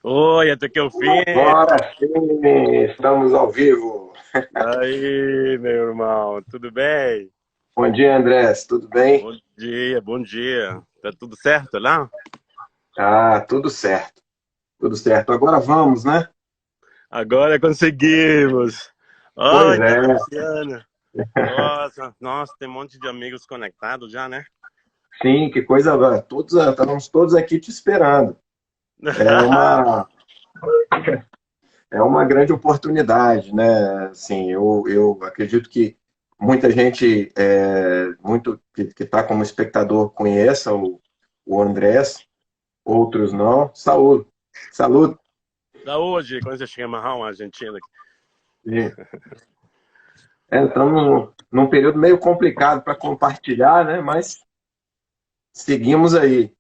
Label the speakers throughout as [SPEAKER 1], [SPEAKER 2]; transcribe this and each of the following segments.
[SPEAKER 1] Oi, até que eu fim.
[SPEAKER 2] Agora sim, estamos ao vivo.
[SPEAKER 1] Aí, meu irmão, tudo bem?
[SPEAKER 2] Bom dia, Andrés, tudo bem?
[SPEAKER 1] Bom dia, bom dia. Tá tudo certo lá?
[SPEAKER 2] Ah, tudo certo, tudo certo. Agora vamos, né?
[SPEAKER 1] Agora conseguimos.
[SPEAKER 2] Pois
[SPEAKER 1] Ai, tá
[SPEAKER 2] é,
[SPEAKER 1] anunciando. Nossa, tem um monte de amigos conectados já, né?
[SPEAKER 2] sim, que coisa, estamos todos aqui te esperando. É uma, é uma grande oportunidade, né? Assim, eu acredito que muita gente, muito que está como espectador, conheça o Andrés, outros não. Saúde, saúde.
[SPEAKER 1] Da hoje, quando você chama uma Argentina aqui.
[SPEAKER 2] Estamos num período meio complicado para compartilhar, né? Mas seguimos aí.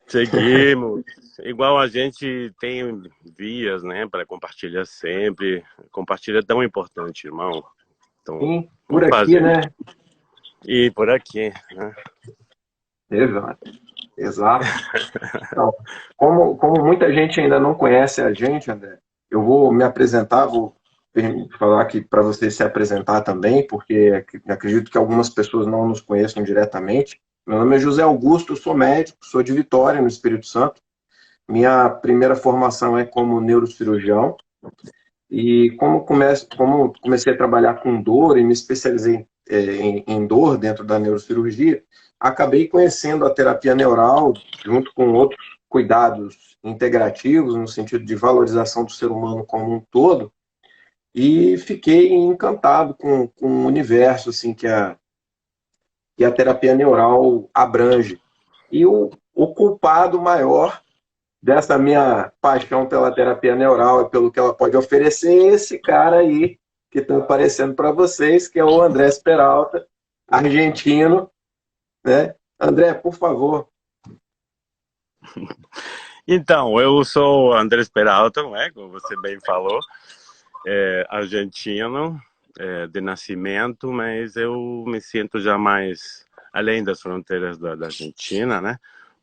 [SPEAKER 1] Seguimos. Igual a gente tem vias, né, para compartilhar sempre. Compartilhar é tão importante, irmão. Então,
[SPEAKER 2] Sim, por
[SPEAKER 1] vamos
[SPEAKER 2] aqui,
[SPEAKER 1] fazer.
[SPEAKER 2] né?
[SPEAKER 1] E por aqui, né?
[SPEAKER 2] Exato, exato. Então, como muita gente ainda não conhece a gente, André, eu vou me apresentar, vou falar aqui para você se apresentar também, porque acredito que algumas pessoas não nos conheçam diretamente. Meu nome é José Augusto, sou médico, sou de Vitória, no Espírito Santo. Minha primeira formação é como neurocirurgião. E como comecei a trabalhar com dor e me especializei em dor dentro da neurocirurgia, acabei conhecendo a terapia neural junto com outros cuidados integrativos, no sentido de valorização do ser humano como um todo, e fiquei encantado com o universo assim, que a terapia neural abrange. E o culpado maior dessa minha paixão pela terapia neural e pelo que ela pode oferecer, esse cara aí que está aparecendo para vocês, que é o Andrés Peralta, argentino, né? André, por favor.
[SPEAKER 1] Então, eu sou Andrés Peralta, não é? Como você bem falou, argentino, de nascimento, mas eu me sinto já mais além das fronteiras da Argentina, né?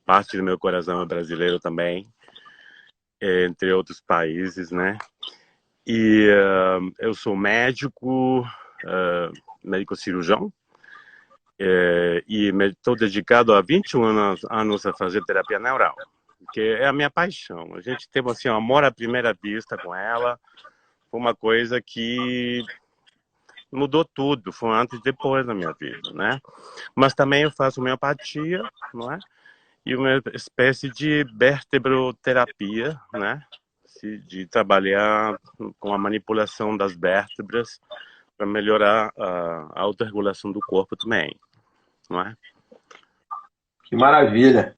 [SPEAKER 1] Parte do meu coração é brasileiro também, entre outros países, né? E eu sou médico, médico cirurgião, e estou dedicado há 21 anos a fazer terapia neural, que é a minha paixão. A gente teve assim, um amor à primeira vista com ela, foi uma coisa que mudou tudo, foi antes e depois na minha vida, né? Mas também eu faço homeopatia, não é? E uma espécie de vertebroterapia, né? De trabalhar com a manipulação das vértebras para melhorar a autorregulação do corpo também, não é?
[SPEAKER 2] Que maravilha.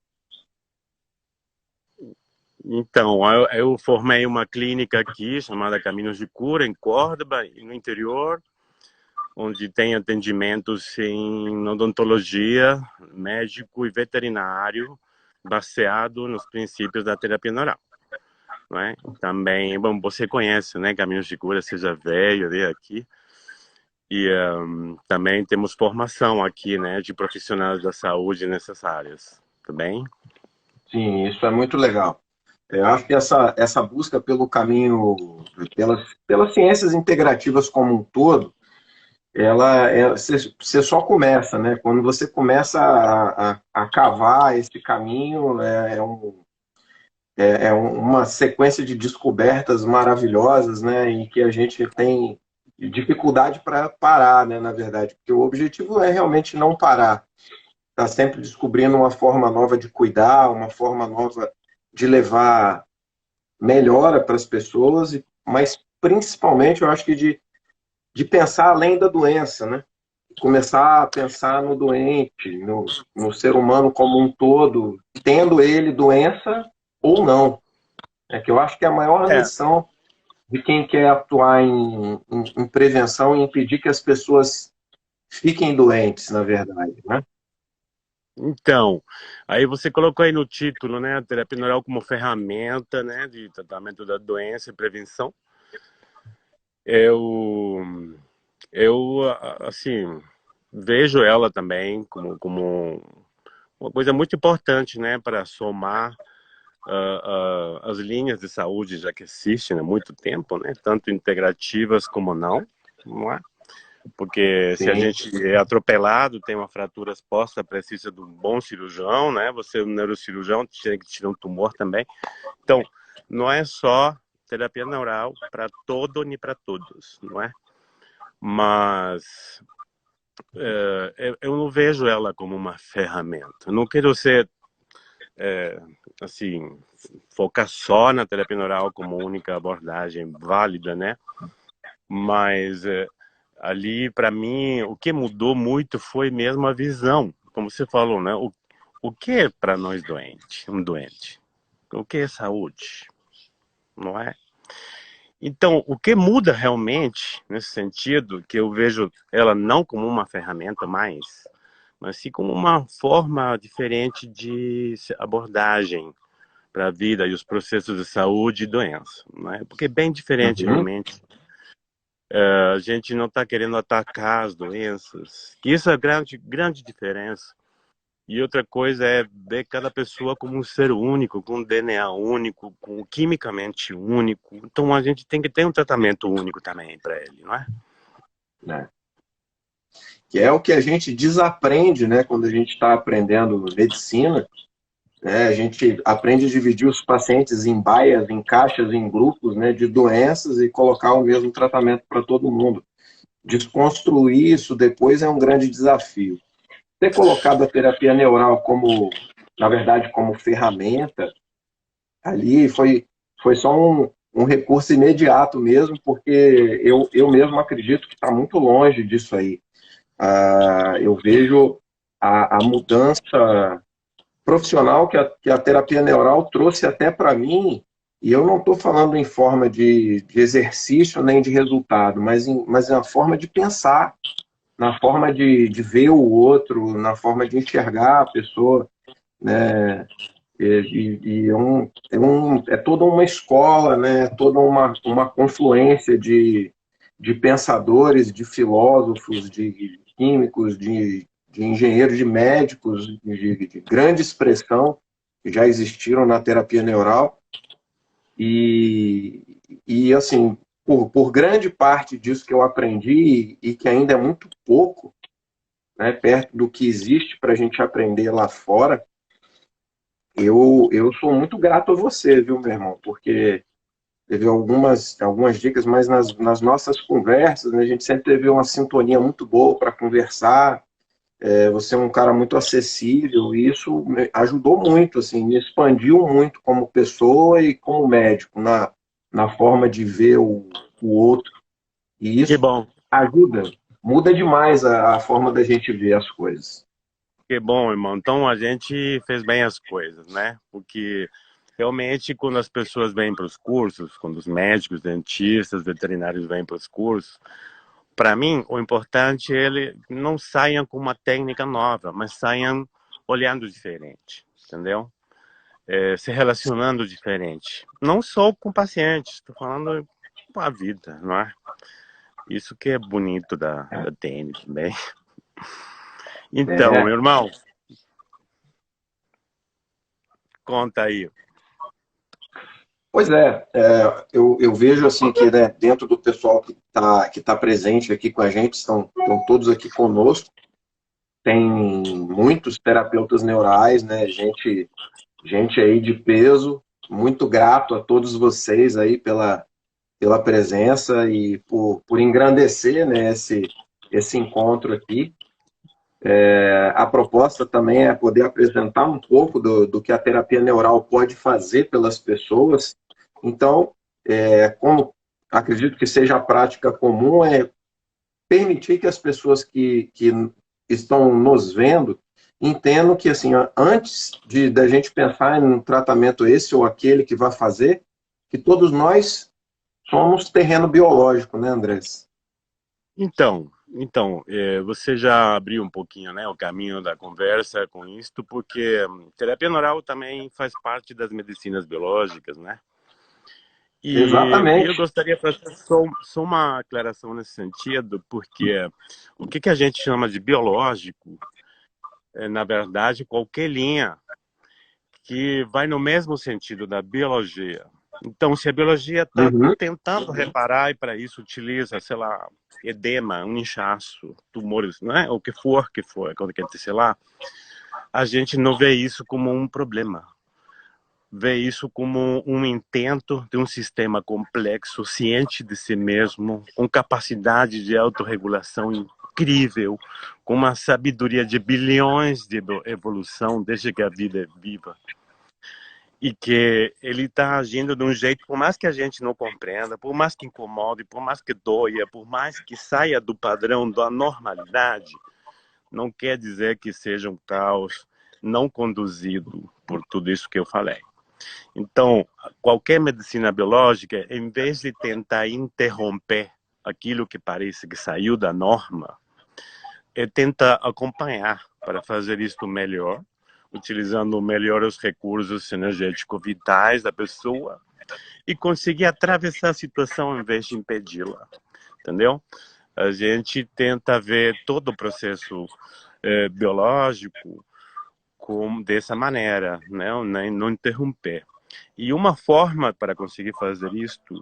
[SPEAKER 1] Então, eu formei uma clínica aqui chamada Caminhos de Cura, em Córdoba, no interior, onde tem atendimentos em odontologia, médico e veterinário, baseado nos princípios da terapia neural. Não é? Também, bom, você conhece, né, Caminhos de Cura, você já veio aqui. E também temos formação aqui, né, de profissionais da saúde nessas áreas, tá bem?
[SPEAKER 2] Sim, isso é muito legal. Eu acho que essa busca pelo caminho, pelas ciências integrativas como um todo, você só começa, né? Quando você começa a cavar esse caminho, uma sequência de descobertas maravilhosas, né, em que a gente tem dificuldade para parar, né, na verdade, porque o objetivo é realmente não parar, tá sempre descobrindo uma forma nova de cuidar, uma forma nova de levar melhora para as pessoas, mas principalmente eu acho que de pensar além da doença, né? Começar a pensar no doente, no ser humano como um todo, tendo ele doença ou não. É que eu acho que a maior
[SPEAKER 1] É,
[SPEAKER 2] missão de quem quer atuar em prevenção e impedir que as pessoas fiquem doentes, na verdade, né?
[SPEAKER 1] então, aí você colocou aí no título, né, a terapia neural como ferramenta, né, de tratamento da doença e prevenção. Eu, assim, vejo ela também como uma coisa muito importante, né, para somar as linhas de saúde já que existem há muito tempo, né? Tanto integrativas como não é? Porque se a
[SPEAKER 2] Sim.
[SPEAKER 1] gente é atropelado, tem uma fratura exposta, precisa de um bom cirurgião, né? Você é um neurocirurgião, tem que tirar um tumor também. Então, não é só terapia neural para todo nem para todos, não é? Mas eu não vejo ela como uma ferramenta. Eu não quero ser assim, focar só na terapia neural como única abordagem válida, né? Mas ali, para mim, o que mudou muito foi mesmo a visão, como você falou, né? O que é para nós doentes, um doente? O que é saúde? Não é? Então, o que muda realmente nesse sentido, que eu vejo ela não como uma ferramenta mais, mas sim como uma forma diferente de abordagem para a vida e os processos de saúde e doença, não é? Porque é bem diferente
[SPEAKER 2] Uhum.
[SPEAKER 1] realmente. A gente não está querendo atacar as doenças, que isso é a grande diferença. E outra coisa é ver cada pessoa como um ser único, com um DNA único, com quimicamente único. Então a gente tem que ter um tratamento único também para ele, não é?
[SPEAKER 2] Né? Que é o que a gente desaprende, né, quando a gente está aprendendo medicina, né, a gente aprende a dividir os pacientes em baias, em caixas, em grupos, né, de doenças e colocar o mesmo tratamento para todo mundo. Desconstruir isso depois é um grande desafio. Ter colocado a terapia neural como, na verdade, como ferramenta, ali foi só um recurso imediato mesmo, porque eu mesmo acredito que está muito longe disso aí. Eu vejo a mudança profissional que a terapia neural trouxe até para mim, e eu não estou falando em forma de exercício nem de resultado, mas na forma de pensar, na forma de ver o outro, na forma de enxergar a pessoa, né? É toda uma escola, né? Toda uma confluência de pensadores, de filósofos, de químicos, de engenheiros, de médicos, de grande expressão que já existiram na terapia neural. E assim, por grande parte disso que eu aprendi e que ainda é muito pouco, né, perto do que existe para a gente aprender lá fora, eu sou muito grato a você, viu, meu irmão? Porque teve algumas dicas, mas nas nossas conversas, né, a gente sempre teve uma sintonia muito boa para conversar. Você é um cara muito acessível e isso me ajudou muito, assim, me expandiu muito como pessoa e como médico, na forma de ver o outro. E
[SPEAKER 1] Que
[SPEAKER 2] isso
[SPEAKER 1] bom,
[SPEAKER 2] ajuda, muda demais a forma da gente ver as coisas.
[SPEAKER 1] que bom, irmão. Então a gente fez bem as coisas, né? Porque realmente quando as pessoas vêm para os cursos, quando os médicos, dentistas, veterinários vêm para os cursos, para mim, o importante é ele não saiam com uma técnica nova, mas saiam olhando diferente, entendeu? Se relacionando diferente. Não só com pacientes, estou falando com a vida, não é? Isso que é bonito da TN também. Então,
[SPEAKER 2] É,
[SPEAKER 1] meu irmão, conta aí.
[SPEAKER 2] pois eu vejo assim que, né, dentro do pessoal que tá presente aqui com a gente, estão todos aqui conosco, tem muitos terapeutas neurais, né, gente aí de peso, muito grato a todos vocês aí pela presença e por engrandecer, né, esse encontro aqui. A proposta também é poder apresentar um pouco do que a terapia neural pode fazer pelas pessoas. Então, como acredito que seja a prática comum, é permitir que as pessoas que estão nos vendo entendam que, assim, antes de da gente pensar em um tratamento esse ou aquele que vai fazer, que todos nós somos terreno biológico, né, Andrés?
[SPEAKER 1] Então, você já abriu um pouquinho, né, o caminho da conversa com isto, porque terapia neural também faz parte das medicinas biológicas, né? E eu
[SPEAKER 2] Exatamente.
[SPEAKER 1] gostaria de fazer só uma aclaração nesse sentido, porque o que a gente chama de biológico é, na verdade, qualquer linha que vai no mesmo sentido da biologia. Então, se a biologia está
[SPEAKER 2] Uhum.
[SPEAKER 1] tentando reparar e para isso utiliza, sei lá, edema, um inchaço, tumores, não é? O que for, sei lá, a gente não vê isso como um problema. Vê isso como um intento de um sistema complexo, ciente de si mesmo, com capacidade de autorregulação incrível, com uma sabedoria de bilhões de evolução desde que a vida é viva. E que ele está agindo de um jeito, por mais que a gente não compreenda, por mais que incomode, por mais que doia, por mais que saia do padrão da normalidade, não quer dizer que seja um caos não conduzido por tudo isso que eu falei. Então, qualquer medicina biológica, em vez de tentar interromper aquilo que parece que saiu da norma, tenta acompanhar para fazer isto melhor, utilizando melhor os recursos energéticos vitais da pessoa e conseguir atravessar a situação em vez de impedi-la, entendeu? A gente tenta ver todo o processo biológico dessa maneira, né? Não interromper. E uma forma para conseguir fazer isto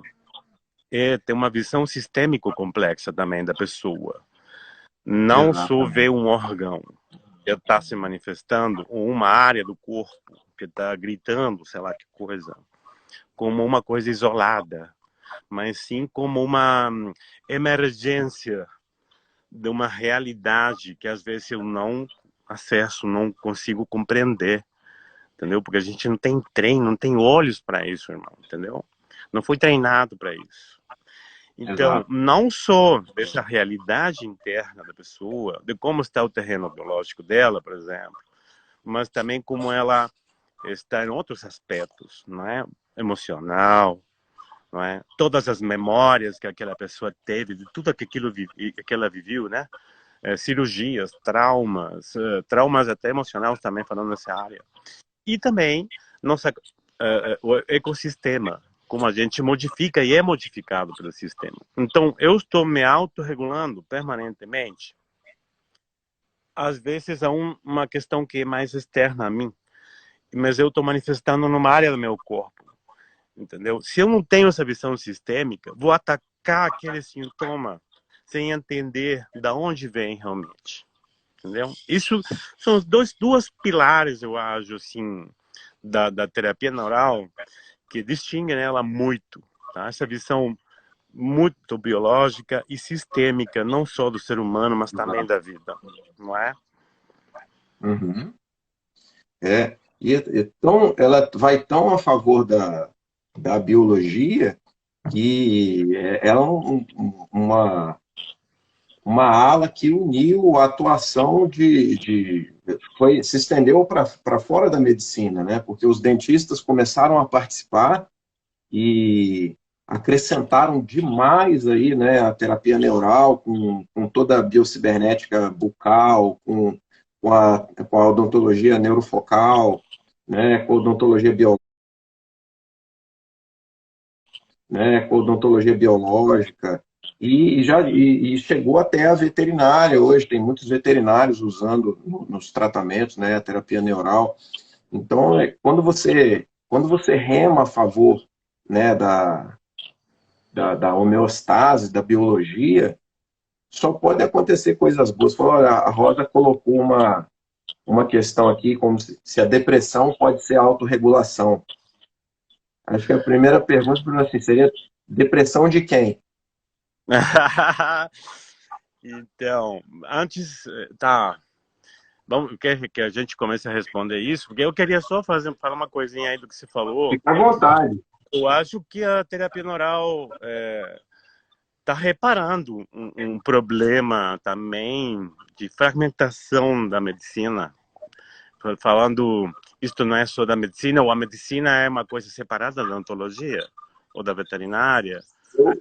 [SPEAKER 1] é ter uma visão sistêmico complexa também da pessoa. Não só ver
[SPEAKER 2] Exatamente.
[SPEAKER 1] um órgão que está se manifestando, ou uma área do corpo que está gritando, sei lá que coisa, como uma coisa isolada, mas sim como uma emergência de uma realidade que às vezes eu não acesso, não consigo compreender, entendeu? Porque a gente não tem treino, não tem olhos para isso, irmão, entendeu? Não foi treinado para isso. Então,
[SPEAKER 2] Exato.
[SPEAKER 1] não só dessa realidade interna da pessoa, de como está o terreno biológico dela, por exemplo, mas também como ela está em outros aspectos, não é? Emocional, não é? Todas as memórias que aquela pessoa teve, de tudo que ela viveu, né? Cirurgias, traumas até emocionais também falando nessa área. E também o ecossistema, como a gente modifica e é modificado pelo sistema. Então, eu estou me autorregulando permanentemente. Às vezes é uma questão que é mais externa a mim, mas eu estou manifestando numa área do meu corpo, entendeu? Se eu não tenho essa visão sistêmica, vou atacar aquele sintoma sem entender de onde vem realmente, entendeu? Isso são os duas pilares, eu acho, assim, da terapia neural que distinguem ela muito, tá? Essa visão muito biológica e sistêmica, não só do ser humano, mas também da vida, não é?
[SPEAKER 2] Uhum. Então, ela vai tão a favor da biologia que ela é uma ala que uniu a atuação se estendeu para fora da medicina, né? Porque os dentistas começaram a participar e acrescentaram demais aí, né, a terapia neural com toda a biocibernética bucal, com a odontologia neurofocal, né, com a odontologia né, com odontologia biológica, e chegou até a veterinária hoje, tem muitos veterinários usando nos tratamentos, né, a terapia neural. Então, quando você rema a favor, né, da homeostase, da biologia, só pode acontecer coisas boas. Olha, a Rosa colocou uma questão aqui, como se a depressão pode ser autorregulação. Acho que a primeira pergunta assim, seria depressão de quem?
[SPEAKER 1] Então, antes, tá, vamos, quer que a gente comece a responder isso? Porque eu queria só falar uma coisinha aí do que você falou.
[SPEAKER 2] Fica à vontade.
[SPEAKER 1] Eu acho que a terapia neural está reparando um problema também de fragmentação da medicina. Falando, isto não é só da medicina, ou a medicina é uma coisa separada da odontologia ou da veterinária.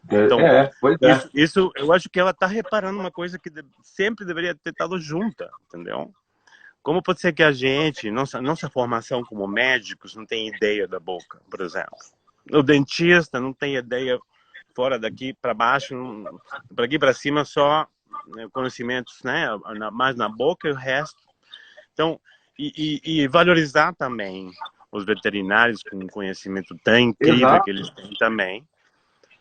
[SPEAKER 1] Então,
[SPEAKER 2] Pois é.
[SPEAKER 1] isso eu acho que ela está reparando uma coisa que sempre deveria ter estado junta, entendeu? Como pode ser que a gente, nossa formação como médicos, não tem ideia da boca, por exemplo? O dentista não tem ideia fora daqui para baixo, para aqui para cima só conhecimentos, né? Mais na boca e o resto. Então, e valorizar também os veterinários com um conhecimento tão incrível que
[SPEAKER 2] Exato,
[SPEAKER 1] eles têm também,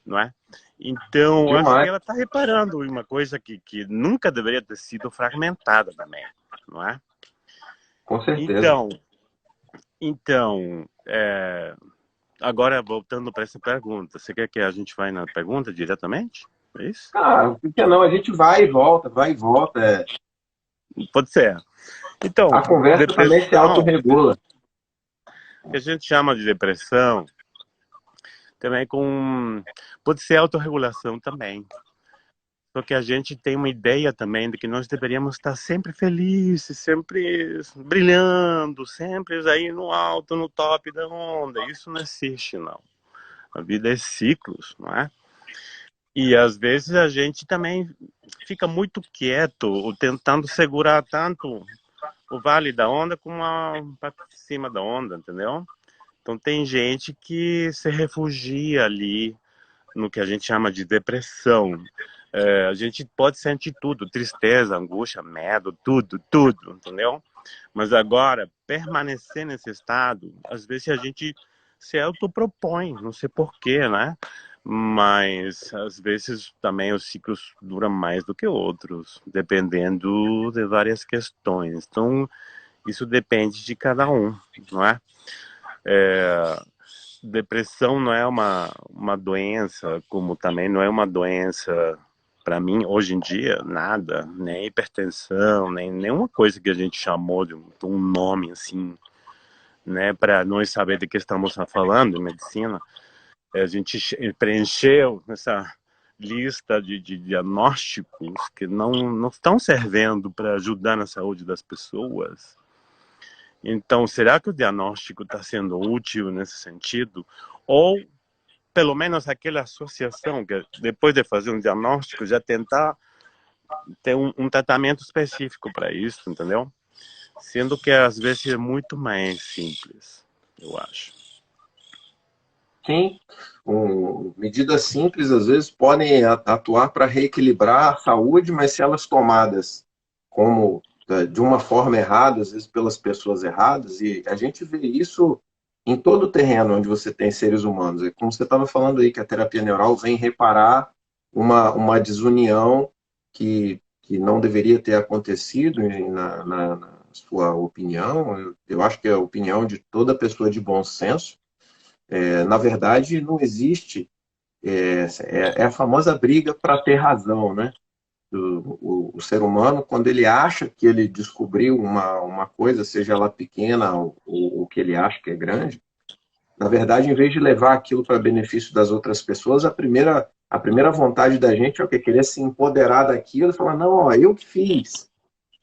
[SPEAKER 1] não é? Então, acho que
[SPEAKER 2] demais,
[SPEAKER 1] ela está reparando em uma coisa que nunca deveria ter sido fragmentada também, não é?
[SPEAKER 2] com certeza.
[SPEAKER 1] Então, então, agora voltando para essa pergunta, você quer que a gente vá na pergunta diretamente? É isso?
[SPEAKER 2] Ah, por que não? A gente vai e volta.
[SPEAKER 1] Pode ser. Então,
[SPEAKER 2] A conversa também se
[SPEAKER 1] depressão,
[SPEAKER 2] autorregula.
[SPEAKER 1] que a gente chama de depressão, também pode ser autorregulação também. Só que a gente tem uma ideia também de que nós deveríamos estar sempre felizes, sempre brilhando, sempre aí no alto, no top da onda. Isso não existe, não. A vida é ciclos, não é? E às vezes a gente também fica muito quieto, ou tentando segurar tanto o vale da onda como a parte de cima da onda, entendeu? Então tem gente que se refugia ali no que a gente chama de depressão. A gente pode sentir tudo, tristeza, angústia, medo, tudo, tudo, entendeu? Mas agora, permanecer nesse estado, às vezes a gente se autopropõe, não sei porquê, né? Mas às vezes também os ciclos duram mais do que outros, dependendo de várias questões. Então, isso depende de cada um, não é? Depressão não é uma doença, como também não é uma doença, para mim, hoje em dia, nada, nem hipertensão, nem nenhuma coisa que a gente chamou de um nome assim, né, para nós saber de que estamos falando em medicina. A gente preencheu essa lista de diagnósticos que não estão servindo para ajudar na saúde das pessoas. Então, será que o diagnóstico está sendo útil nesse sentido? Ou pelo menos aquela associação que depois de fazer um diagnóstico já tentar ter um tratamento específico para isso, entendeu? Sendo que às vezes é muito mais simples, eu acho.
[SPEAKER 2] Sim, medidas simples às vezes podem atuar para reequilibrar a saúde, mas se elas tomadas como de uma forma errada, às vezes pelas pessoas erradas, e a gente vê isso em todo o terreno onde você tem seres humanos. É como você estava falando aí, que a terapia neural vem reparar uma desunião que não deveria ter acontecido na sua opinião. Eu acho que é a opinião de toda pessoa de bom senso. Na verdade, não existe. É a famosa briga para ter razão, né? O ser humano, quando ele acha que ele descobriu uma coisa, seja ela pequena ou que ele acha que é grande, na verdade, em vez de levar aquilo para benefício das outras pessoas, a primeira vontade da gente é o que? Querer se empoderar daquilo e falar, não, ó, eu que fiz.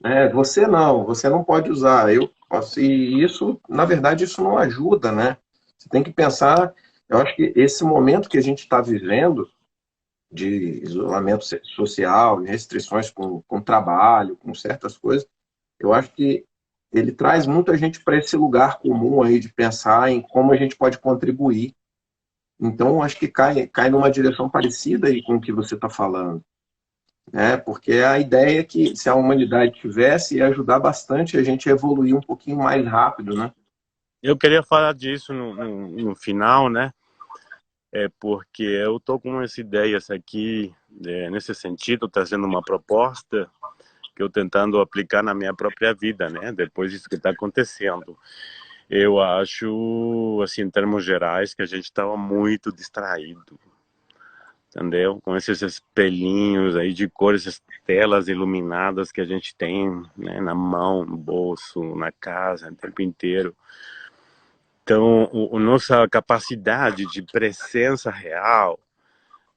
[SPEAKER 2] Né? Você não pode usar, eu posso. E isso, na verdade, isso não ajuda, né? Você tem que pensar, eu acho que esse momento que a gente está vivendo, de isolamento social, restrições com trabalho, com certas coisas, eu acho que ele traz muita gente para esse lugar comum aí de pensar em como a gente pode contribuir. Então, acho que cai numa direção parecida aí com o que você está falando, né? Porque a ideia é que se a humanidade tivesse, ia ajudar bastante a gente a evoluir um pouquinho mais rápido, né?
[SPEAKER 1] Eu queria falar disso no final, né? Porque eu tô com umas ideias aqui, nesse sentido, trazendo uma proposta que eu tentando aplicar na minha própria vida, né? Depois disso que está acontecendo. Eu acho, assim, em termos gerais, que a gente estava muito distraído, entendeu? Com esses espelhinhos aí de cores, essas telas iluminadas que a gente tem, né, na mão, no bolso, na casa, o tempo inteiro. Então, nossa capacidade de presença real,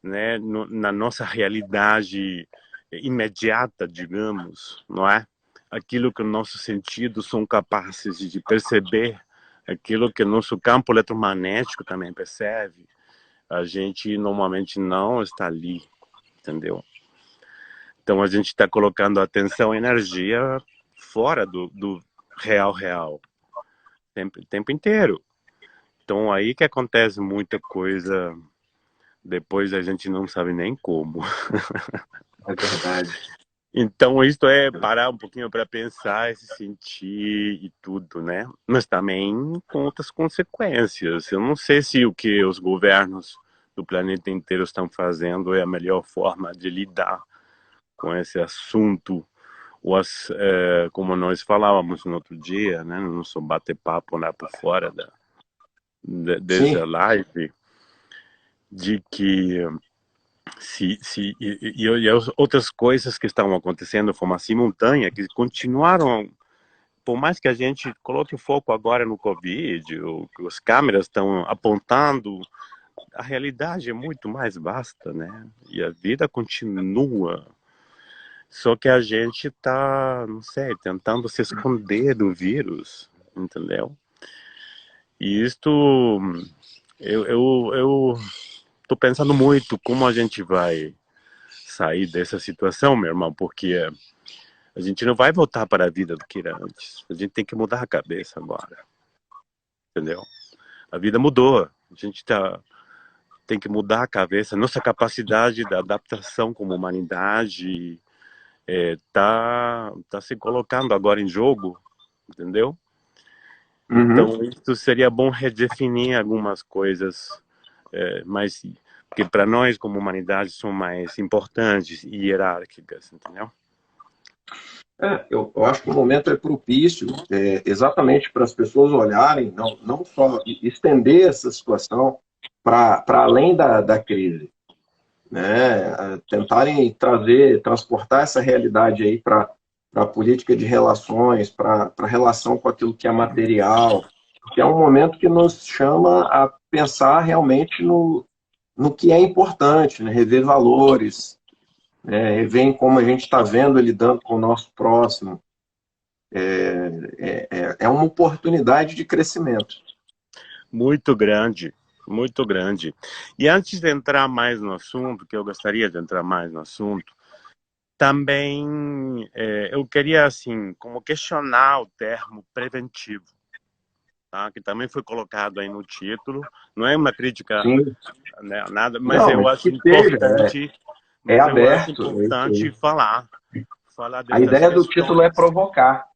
[SPEAKER 1] né, na nossa realidade imediata, digamos, não é? Aquilo que os nossos sentidos são capazes de perceber, aquilo que o nosso campo eletromagnético também percebe, a gente normalmente não está ali, entendeu? Então a gente está colocando atenção e energia fora do real real, o tempo inteiro. Então aí que acontece muita coisa, depois a gente não sabe nem como.
[SPEAKER 2] É verdade.
[SPEAKER 1] Então, isto é parar um pouquinho para pensar, se sentir e tudo, né? Mas também com outras consequências. Eu não sei se o que os governos do planeta inteiro estão fazendo é a melhor forma de lidar com esse assunto. Como nós falávamos no outro dia, né? No nosso bate-papo lá por fora dessa
[SPEAKER 2] Sim.
[SPEAKER 1] live, de que e as outras coisas que estão acontecendo de forma simultânea, que continuaram, por mais que a gente coloque o foco agora no Covid, as câmeras estão apontando, a realidade é muito mais vasta, né? E a vida continua. Só que a gente está, não sei, tentando se esconder do vírus, entendeu? E isto, eu tô pensando muito como a gente vai sair dessa situação, meu irmão, porque a gente não vai voltar para a vida do que era antes. A gente tem que mudar a cabeça agora, entendeu? A vida mudou. A gente tem que mudar a cabeça. Nossa capacidade de adaptação como humanidade tá se colocando agora em jogo, entendeu?
[SPEAKER 2] Uhum.
[SPEAKER 1] Então, isso seria bom redefinir algumas coisas, mas que para nós, como humanidade, são mais importantes e hierárquicas, entendeu?
[SPEAKER 2] Eu acho que o momento é propício, exatamente para as pessoas olharem, não só estender essa situação para além da crise, né? Tentarem transportar essa realidade aí para a política de relações, para a relação com aquilo que é material, que é um momento que nos chama a pensar realmente no que é importante, né? Rever valores, né? Rever em como a gente está vendo e lidando com o nosso próximo. É uma oportunidade de crescimento.
[SPEAKER 1] Muito grande, muito grande. E antes de entrar mais no assunto, que eu gostaria de entrar mais no assunto, também eu queria, assim, como questionar o termo preventivo, tá? Que também foi colocado aí no título. Não é uma crítica,
[SPEAKER 2] Sim.
[SPEAKER 1] né, nada, mas
[SPEAKER 2] Não,
[SPEAKER 1] eu
[SPEAKER 2] mas
[SPEAKER 1] acho
[SPEAKER 2] que seja,
[SPEAKER 1] importante,
[SPEAKER 2] é
[SPEAKER 1] mas eu acho
[SPEAKER 2] aberto. É isso
[SPEAKER 1] importante
[SPEAKER 2] aí.
[SPEAKER 1] falar
[SPEAKER 2] A
[SPEAKER 1] dessas
[SPEAKER 2] ideia do título é
[SPEAKER 1] questões.
[SPEAKER 2] provocar.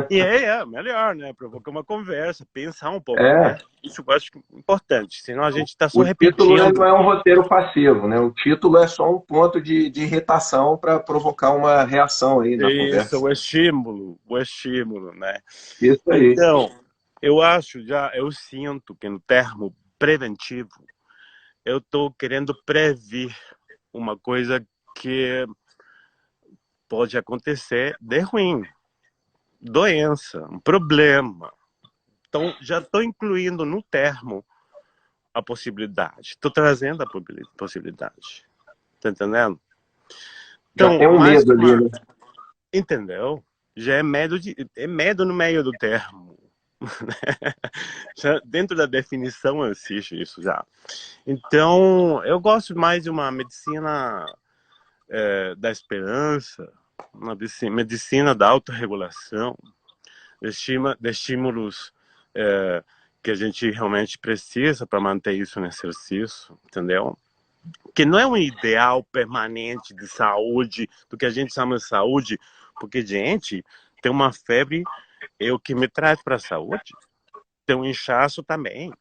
[SPEAKER 1] E melhor, né? Provocar uma conversa, pensar um pouco, né?
[SPEAKER 2] É,
[SPEAKER 1] Isso eu acho importante, senão a gente está só
[SPEAKER 2] o título ele não
[SPEAKER 1] repetindo.
[SPEAKER 2] é um roteiro passivo, né? O título é só um ponto de irritação para provocar uma reação aí na
[SPEAKER 1] Isso,
[SPEAKER 2] conversa.
[SPEAKER 1] o estímulo, né?
[SPEAKER 2] Isso aí.
[SPEAKER 1] Então, eu sinto que no termo preventivo, eu estou querendo prever uma coisa que pode acontecer de ruim, doença, um problema. Então, já estou incluindo no termo a possibilidade, estou trazendo a possibilidade, tá entendendo?
[SPEAKER 2] Já
[SPEAKER 1] Então,
[SPEAKER 2] tem um
[SPEAKER 1] mais
[SPEAKER 2] medo
[SPEAKER 1] que
[SPEAKER 2] ali,
[SPEAKER 1] uma,
[SPEAKER 2] né?
[SPEAKER 1] entendeu? Já é medo no meio do termo. Já dentro da definição existe isso já. Então, eu gosto mais de uma medicina da esperança, uma medicina da autorregulação, de estímulos que a gente realmente precisa para manter isso no exercício, entendeu? Que não é um ideal permanente de saúde, do que a gente chama de saúde, porque, gente, tem uma febre, é o que me traz para a saúde. Tem um inchaço também,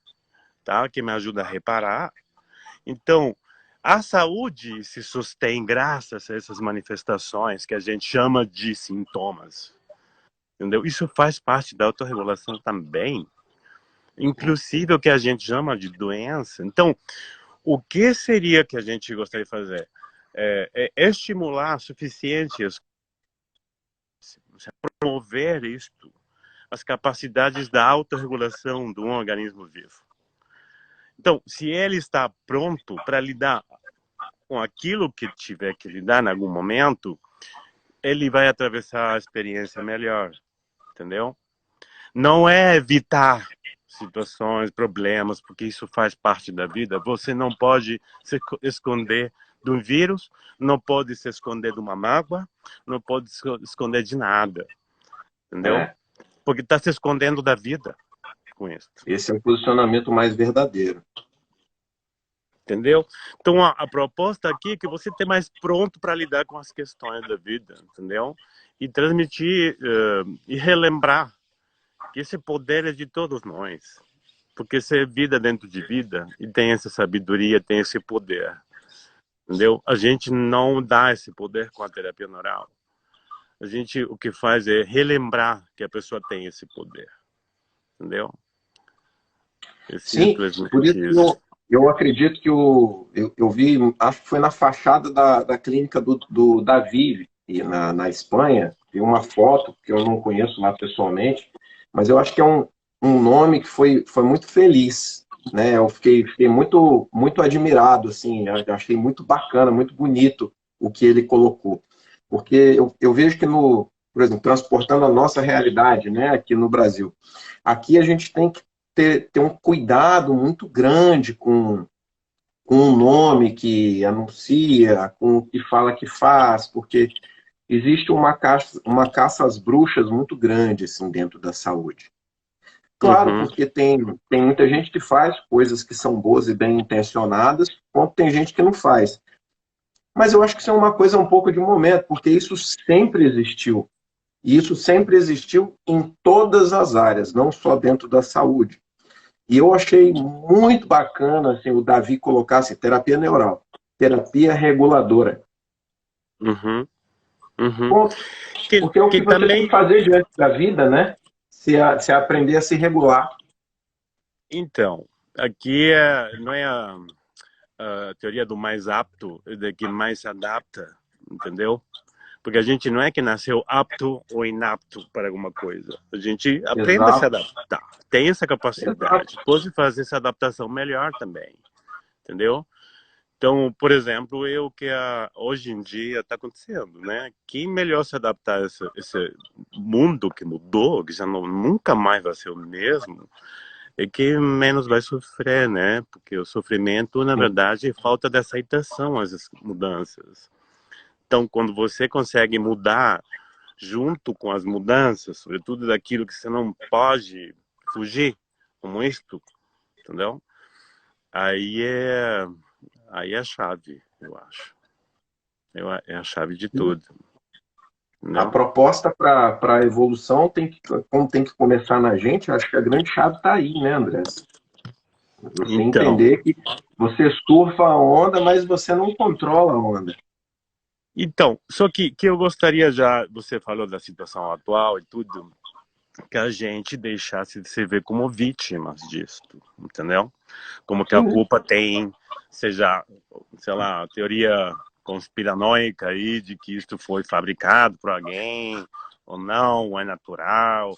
[SPEAKER 1] tá? Que me ajuda a reparar. Então, a saúde se sustém graças a essas manifestações que a gente chama de sintomas, entendeu? Isso faz parte da autorregulação também, inclusive o que a gente chama de doença. Então, o que seria que a gente gostaria de fazer? É estimular suficiente, promover isto, as capacidades da autorregulação de um organismo vivo. Então, se ele está pronto para lidar com aquilo que tiver que lidar em algum momento, ele vai atravessar a experiência melhor, entendeu? Não é evitar situações, problemas, porque isso faz parte da vida. Você não pode se esconder de um vírus, não pode se esconder de uma mágoa, não pode se esconder de nada, entendeu?
[SPEAKER 2] É,
[SPEAKER 1] Porque está se escondendo da vida com isso.
[SPEAKER 2] esse é o posicionamento mais verdadeiro.
[SPEAKER 1] entendeu? Então a proposta aqui é que você esteja mais pronto para lidar com as questões da vida, entendeu? E transmitir e relembrar que esse poder é de todos nós, porque você é vida dentro de vida e tem essa sabedoria, tem esse poder, entendeu? A gente não dá esse poder com a terapia neural. A gente o que faz é relembrar que a pessoa tem esse poder, entendeu? É
[SPEAKER 2] Sim, por
[SPEAKER 1] simplesmente
[SPEAKER 2] isso que
[SPEAKER 1] isso.
[SPEAKER 2] eu acredito que eu vi, acho que foi na fachada da clínica do Davi, na Espanha, tem uma foto que eu não conheço lá pessoalmente, mas eu acho que é um nome que foi muito feliz, né? Eu fiquei muito admirado, assim, eu achei muito bacana, muito bonito o que ele colocou. Porque eu vejo que, por exemplo, transportando a nossa realidade, né, aqui no Brasil, aqui a gente tem que ter um cuidado muito grande com o nome que anuncia, com o que fala que faz, porque existe uma caça às bruxas muito grande assim, dentro da saúde. Claro,
[SPEAKER 1] Uhum.
[SPEAKER 2] porque tem muita gente que faz coisas que são boas e bem intencionadas, enquanto tem gente que não faz. Mas eu acho que isso é uma coisa um pouco de momento, porque isso sempre existiu. E isso sempre existiu em todas as áreas, não só dentro da saúde. E eu achei muito bacana assim, o Davi colocar assim, terapia neural, terapia reguladora.
[SPEAKER 1] Uhum. Uhum.
[SPEAKER 2] Bom, porque é o que
[SPEAKER 1] Que
[SPEAKER 2] você tem que
[SPEAKER 1] também,
[SPEAKER 2] fazer diante da vida, né? Se aprender a se regular.
[SPEAKER 1] então, aqui não é a teoria do mais apto, é de que mais se adapta, entendeu? Porque a gente não é que nasceu apto ou inapto para alguma coisa. A gente aprende a se
[SPEAKER 2] Exato,
[SPEAKER 1] adaptar, tem essa
[SPEAKER 2] exato.
[SPEAKER 1] capacidade, pode fazer essa adaptação melhor também, entendeu? Então, por exemplo, que hoje em dia está acontecendo, né? Quem melhor se adaptar a esse mundo que mudou, que já nunca mais vai ser o mesmo, é que menos vai sofrer, né? Porque o sofrimento, na
[SPEAKER 2] Sim.
[SPEAKER 1] verdade, é falta de aceitação às mudanças. Então, quando você consegue mudar junto com as mudanças, sobretudo daquilo que você não pode fugir, como isto, entendeu? Aí é, aí é a chave, eu acho. É a chave de tudo,
[SPEAKER 2] A
[SPEAKER 1] entendeu?
[SPEAKER 2] proposta para a evolução como tem que começar na gente, eu acho que a grande chave está aí, né, André? Você
[SPEAKER 1] Então,
[SPEAKER 2] entender que você surfa a onda, mas você não controla a onda.
[SPEAKER 1] só que eu gostaria já, você falou da situação atual e tudo, que a gente deixasse de se ver como vítimas disso, entendeu? Como que a
[SPEAKER 2] Sim,
[SPEAKER 1] culpa tem, seja, sei lá, a teoria conspiranoica aí de que isto foi fabricado por alguém ou não, é natural.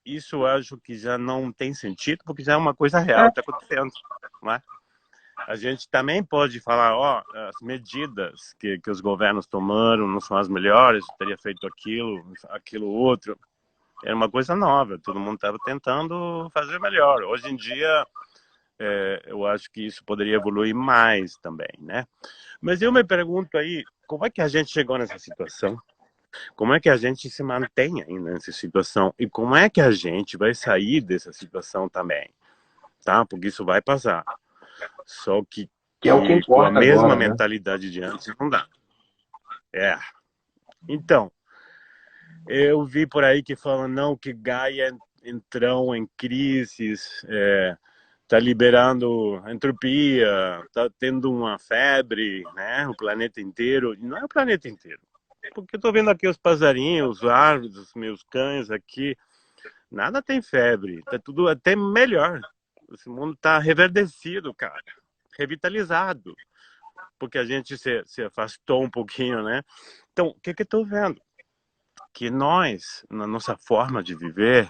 [SPEAKER 1] Isso eu acho que já não tem sentido, porque já é uma coisa real, está acontecendo, não é? A gente também pode falar, ó, as medidas que os governos tomaram não são as melhores, teria feito aquilo outro. Era uma coisa nova, todo mundo estava tentando fazer melhor. Hoje em dia, eu acho que isso poderia evoluir mais também, né? Mas eu me pergunto aí, como é que a gente chegou nessa situação? Como é que a gente se mantém ainda nessa situação? E como é que a gente vai sair dessa situação também? Tá? Porque isso vai passar. Só
[SPEAKER 2] que é o que
[SPEAKER 1] que com a
[SPEAKER 2] importa
[SPEAKER 1] mesma
[SPEAKER 2] agora, né?
[SPEAKER 1] mentalidade de antes não dá. É. Então, eu vi por aí que falam não, que Gaia entrou em crises, tá liberando entropia, tá tendo uma febre, né? O planeta inteiro. E não é o planeta inteiro. Porque eu tô vendo aqui os passarinhos, os árvores, os meus cães aqui. Nada tem febre. Tá tudo até melhor. Esse mundo tá reverdecido, cara. Revitalizado. Porque a gente se afastou um pouquinho, né? Então, o que que eu tô vendo? Que nós, na nossa forma de viver,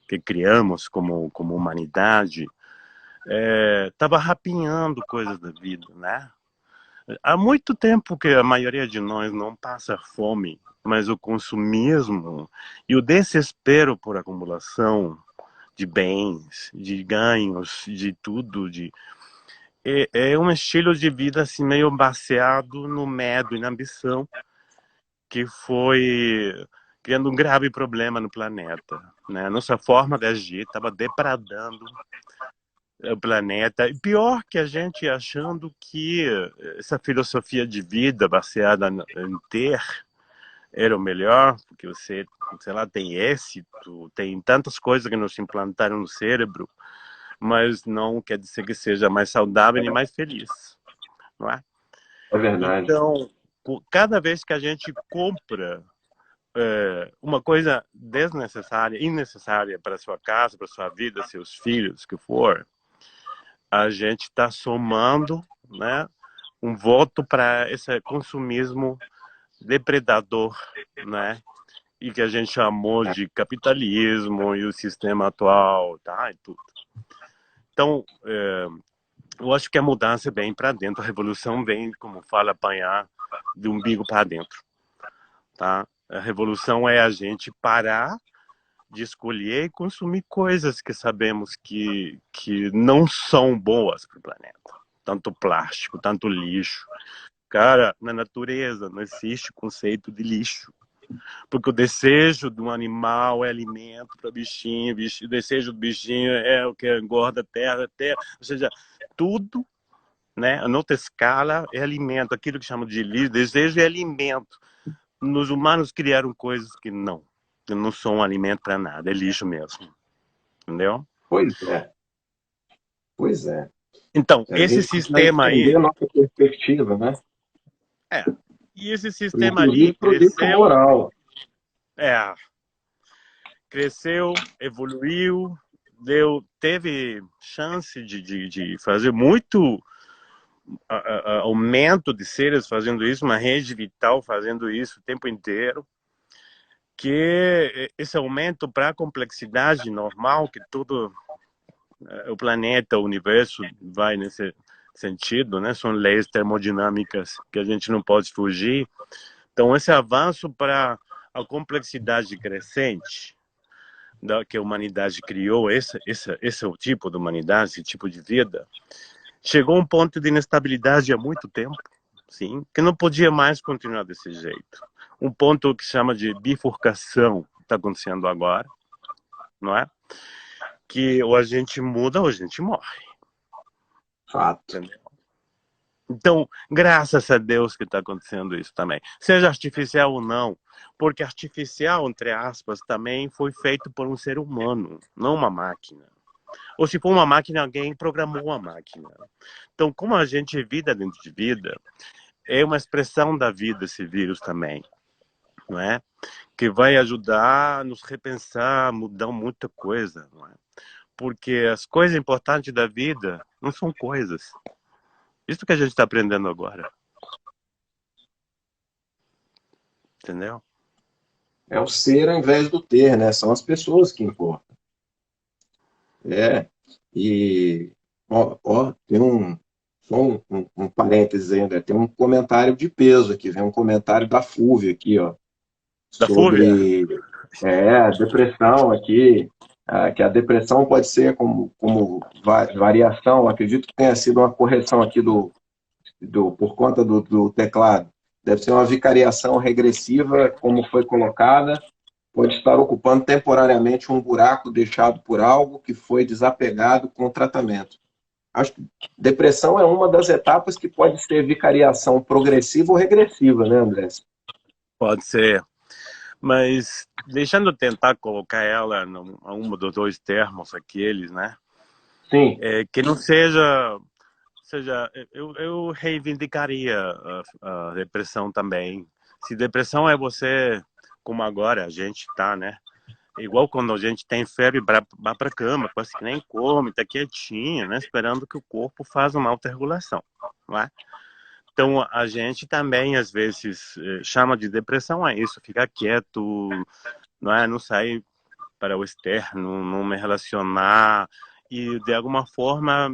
[SPEAKER 1] que criamos como humanidade, estava rapinhando coisas da vida, né? Há muito tempo que a maioria de nós não passa fome, mas o consumismo e o desespero por acumulação de bens, de ganhos, de tudo, é um estilo de vida assim meio baseado no medo e na ambição que foi criando um grave problema no planeta, né? Nossa forma de agir estava depredando o planeta. E pior que a gente achando que essa filosofia de vida baseada em ter era o melhor, porque você, sei lá, tem êxito, tem tantas coisas que nos implantaram no cérebro, mas não quer dizer que seja mais saudável e mais feliz, não é?
[SPEAKER 2] É verdade.
[SPEAKER 1] Então, cada vez que a gente compra uma coisa desnecessária, innecessária para sua casa, para sua vida, seus filhos, que for, a gente está somando, né, um voto para esse consumismo depredador, né, e que a gente chamou de capitalismo e o sistema atual, tá, e tudo. Então, eu acho que a mudança vem para dentro, a revolução vem, como fala, apanhar do umbigo para dentro, tá? A revolução é a gente parar de escolher e consumir coisas que sabemos que não são boas para o planeta. Tanto plástico, tanto lixo. Cara, na natureza não existe conceito de lixo. Porque o desejo de um animal é alimento para bichinho, o desejo do bichinho é o que engorda a terra. Ou seja, tudo, né, a outra escala é alimento. Aquilo que chamam de lixo, desejo é alimento. Nos humanos criaram coisas que não são alimento para nada, é lixo mesmo. Entendeu?
[SPEAKER 2] Pois é, pois é.
[SPEAKER 1] Então,
[SPEAKER 2] A
[SPEAKER 1] esse
[SPEAKER 2] gente precisa
[SPEAKER 1] sistema
[SPEAKER 2] entender
[SPEAKER 1] aí,
[SPEAKER 2] a nossa perspectiva, né?
[SPEAKER 1] é, e esse sistema
[SPEAKER 2] Inclusive
[SPEAKER 1] aí
[SPEAKER 2] para o disco
[SPEAKER 1] cresceu,
[SPEAKER 2] moral.
[SPEAKER 1] é, evoluiu, teve chance de fazer muito aumento de seres fazendo isso, uma rede vital fazendo isso o tempo inteiro, que esse aumento para a complexidade normal, que todo o planeta, o universo vai nesse sentido, né? São leis termodinâmicas que a gente não pode fugir. Então, esse avanço para a complexidade crescente que a humanidade criou, esse é o tipo de humanidade, esse tipo de vida, chegou a um ponto de inestabilidade há muito tempo, sim, que não podia mais continuar desse jeito. Um ponto que se chama de bifurcação está acontecendo agora, não é? Que ou a gente muda ou a gente morre.
[SPEAKER 2] Fato.
[SPEAKER 1] Entendeu? Então, graças a Deus que está acontecendo isso também. Seja artificial ou não, porque artificial, entre aspas, também foi feito por um ser humano, não uma máquina. Ou se for uma máquina, alguém programou a máquina. Então, como a gente é vida dentro de vida, é uma expressão da vida esse vírus também, não é? Que vai ajudar a nos repensar, mudar muita coisa, não é? Porque as coisas importantes da vida não são coisas. Isso que a gente está aprendendo agora, entendeu?
[SPEAKER 2] É o ser ao invés do ter, né? São as pessoas que importam. É. E, tem só um parênteses ainda, tem um comentário de peso aqui, vem um comentário da Fúvia aqui, ó,
[SPEAKER 1] Da Fúvia?
[SPEAKER 2] sobre depressão aqui, que a depressão pode ser como variação, acredito que tenha sido uma correção aqui por conta do teclado. Deve ser uma vicariação regressiva, como foi colocada, pode estar ocupando temporariamente um buraco deixado por algo que foi desapegado com o tratamento. Acho que depressão é uma das etapas que pode ser vicariação progressiva ou regressiva, né, André?
[SPEAKER 1] Pode ser. Mas deixando eu tentar colocar ela a um dos dois termos aqueles, né?
[SPEAKER 2] Sim,
[SPEAKER 1] Que não seja, eu reivindicaria a depressão também. Se depressão é você, como agora a gente tá, né? Igual quando a gente tem febre, vai para cama, quase que nem come, tá quietinho, né? Esperando que o corpo faça uma autorregulação, não é? Então, a gente também, às vezes, chama de depressão a isso, ficar quieto, não é? Não sair para o externo, não me relacionar e, de alguma forma,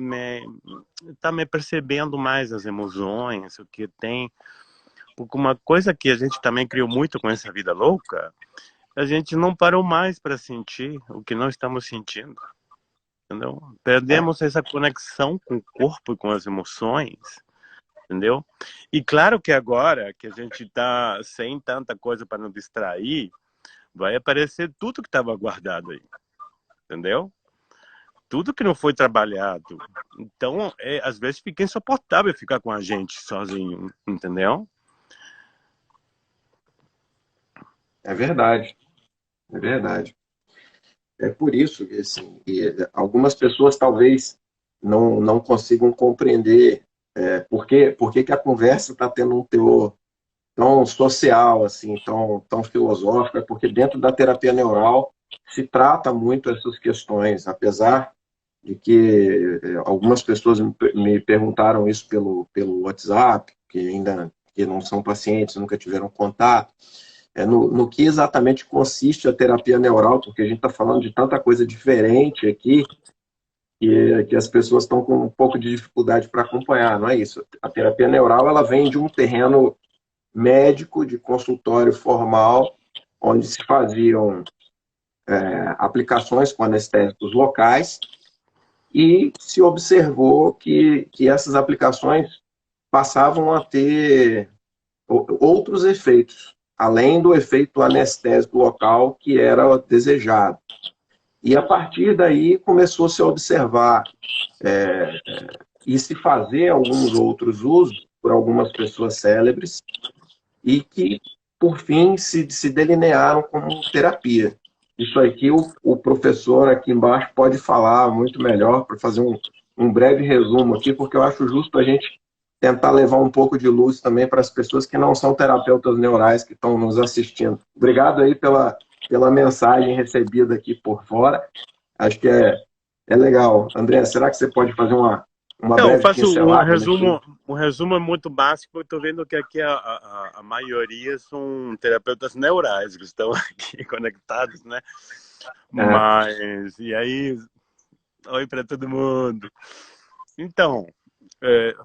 [SPEAKER 1] tá me percebendo mais as emoções, o que tem. Porque uma coisa que a gente também criou muito com essa vida louca, a gente não parou mais para sentir o que nós estamos sentindo, entendeu? Perdemos essa conexão com o corpo e com as emoções, entendeu? E claro que agora que a gente está sem tanta coisa para nos distrair, vai aparecer tudo que estava guardado aí, entendeu? tudo que não foi trabalhado. Então, às vezes fica insuportável ficar com a gente sozinho, entendeu?
[SPEAKER 2] É verdade, é verdade. É por isso que, assim, algumas pessoas talvez não consigam compreender por que que a conversa está tendo um teor tão social, assim, tão filosófico, é porque dentro da terapia neural se trata muito essas questões, apesar de que algumas pessoas me perguntaram isso pelo WhatsApp, que não são pacientes, nunca tiveram contato, no que exatamente consiste a terapia neural, porque a gente está falando de tanta coisa diferente aqui, que as pessoas estão com um pouco de dificuldade para acompanhar, não é isso? A terapia neural ela vem de um terreno médico, de consultório formal, onde se faziam aplicações com anestésicos locais e se observou que essas aplicações passavam a ter outros efeitos, além do efeito anestésico local que era desejado. E a partir daí começou-se a observar e se fazer alguns outros usos por algumas pessoas célebres e que, por fim, se delinearam como terapia. Isso aqui o professor aqui embaixo pode falar muito melhor, para fazer um breve resumo aqui, porque eu acho justo a gente tentar levar um pouco de luz também para as pessoas que não são terapeutas neurais que estão nos assistindo. Obrigado aí pela mensagem recebida aqui por fora. Acho que é legal. André, será que você pode fazer uma
[SPEAKER 1] Então, eu
[SPEAKER 2] breve
[SPEAKER 1] faço
[SPEAKER 2] pincelada nisso?
[SPEAKER 1] um resumo muito básico. Eu estou vendo que aqui a maioria são terapeutas neurais que estão aqui conectados, né?
[SPEAKER 2] É,
[SPEAKER 1] Mas, e aí, oi para todo mundo. Então,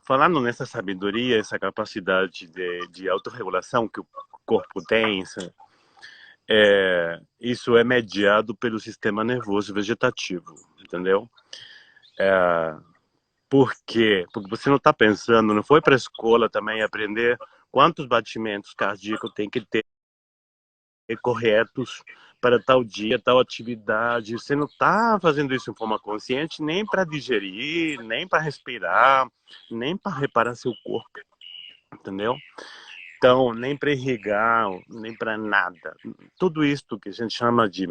[SPEAKER 1] falando nessa sabedoria, essa capacidade de autorregulação que o corpo tem, isso é mediado pelo sistema nervoso vegetativo, entendeu? Por quê? Porque você não está pensando, não foi para a escola também aprender quantos batimentos cardíacos tem que ter corretos para tal dia, tal atividade. Você não está fazendo isso de forma consciente nem para digerir, nem para respirar, nem para reparar seu corpo, entendeu? Então, nem para irrigar, nem para nada. Tudo isso que a gente chama de